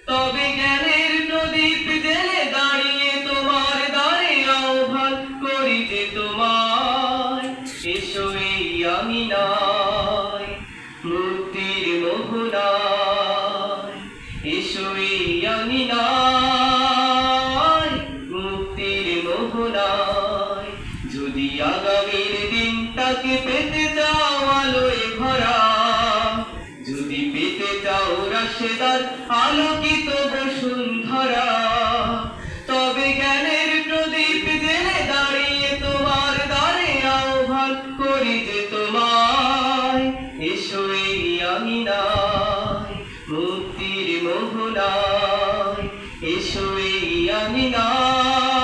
তবে জ্ঞানের প্রদীপ জেলে দাঁড়িয়ে তোমার দ্বারে আহ্বান করি যে তোমায়, এসো এই আঙিনায় মুক্তির মোহনায়, এসো এই আঙিনায় মুক্তির মোহনায়। যদি আগামীর দিনটাকে পেতে চাও আলোয় ভরা, যদি পেতে চাও রাশেদার আলোকিত বসুন্ধরা, তবে জ্ঞানের প্রদীপ জেলে দাঁড়িয়ে তোমার দ্বারে আহ্বান করি যে তোমায়, এসো এই আঙিনায় মুক্তির মোহনায়, এসো এই আঙিনায়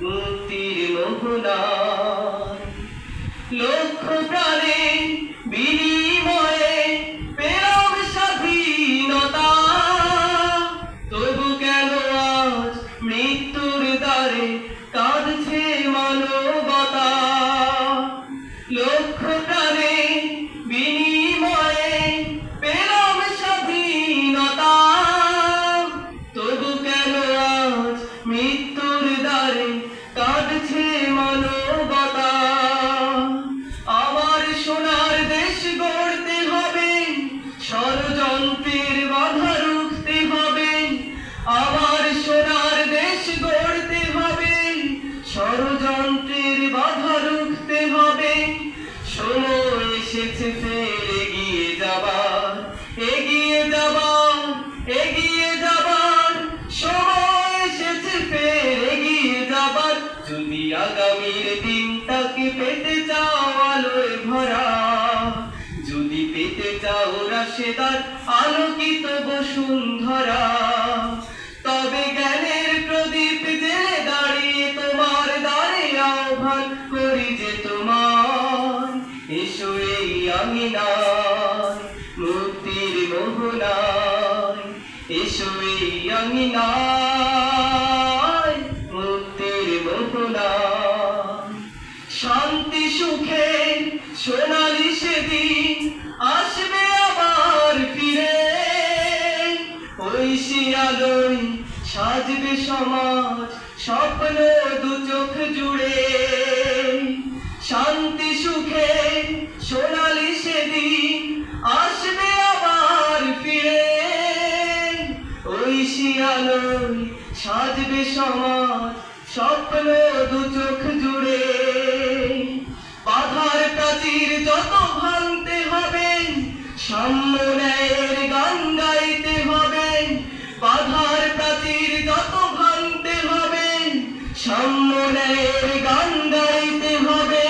মুক্তির মোহনায়। লক্ষ প্রাণে বিনিময়ে পেলাম স্বাধীনতা, তবু কেন আজ মৃত্যুর দ্বারে কাঁদছে মানবতা। লক্ষ প্রাণে বিনিময়ে পেলাম স্বাধীনতা, তবু কেন আজ মৃত্যুর দ্বারে কাঁদছে মানবতা। আমার সোনার দেশ গড়তে হবে, ষড়যন্ত্রের বাধা রুখতে হবে। আমার সোনার দেশ গড়তে হবে, ষড়যন্ত্রের বাধা রুখতে হবে। সময় এসেছে ফের এগিয়ে যাবার, এগিয়ে যাবার, এগিয়ে যাবার। সময় এসেছে ফের এগিয়ে যাবার। যদি আগামীর দিনটাকে পেতে চাও আলোয় ভরা, যদি পেতে চাও রাশেদার আলোকিত বসুন্ধরা, তবে জ্ঞানের প্রদীপ জেলে দাঁড়িয়ে তোমার দ্বারে আহ্বান করি যে তোমায়, এসো এই আঙিনায় মুক্তির মোহনায়, এসো এই আঙিনায় মুক্তির মোহনায়। শান্তি সুখে সোনালি সেদিন আসবে আবার ফিরে, ঐশী আলোয় সাজবে সমাজ স্বপ্ন দু চোখ জুড়ে। শান্তি সুখে সোনালি সেদিন আসবে আবার ফিরে, ঐশী আলোয় সাজবে সমাজ স্বপ্ন দু চোখ জুড়ে। বাধার প্রাচীর যত ভাঙতে হবে, সাম্য ন্যায়ের গান গাইতে হবে। বাধার প্রাচীর যত ভাঙতে হবে, সাম্য ন্যায়ের গান গাইতে হবে।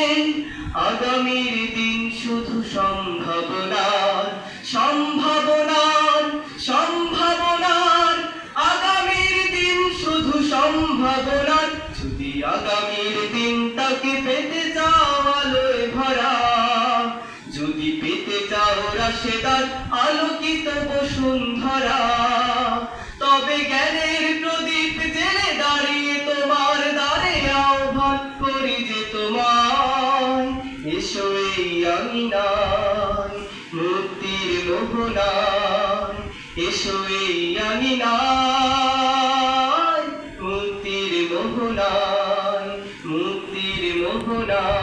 আগামীর দিন শুধু সম্ভাবনার, সম্ভাবনার, সম্ভাবনার। আগামীর দিন শুধু সম্ভাবনার। যদি আগামীর দিনটাকে পেতে চাও আলোয় ভরা, যদি পেতে চাও রাশেদার আলোকিত বসুন্ধরা, তবে জ্ঞানের প্রদীপ জেলে দাঁড়িয়ে তোমার দ্বারে আহ্বান করি যে তোমায়, এসো এই আঙিনায় মুক্তির মোহনায়, এসো এই আঙিনায় মুক্তির মোহনায়, মুক্তির মোহনায়।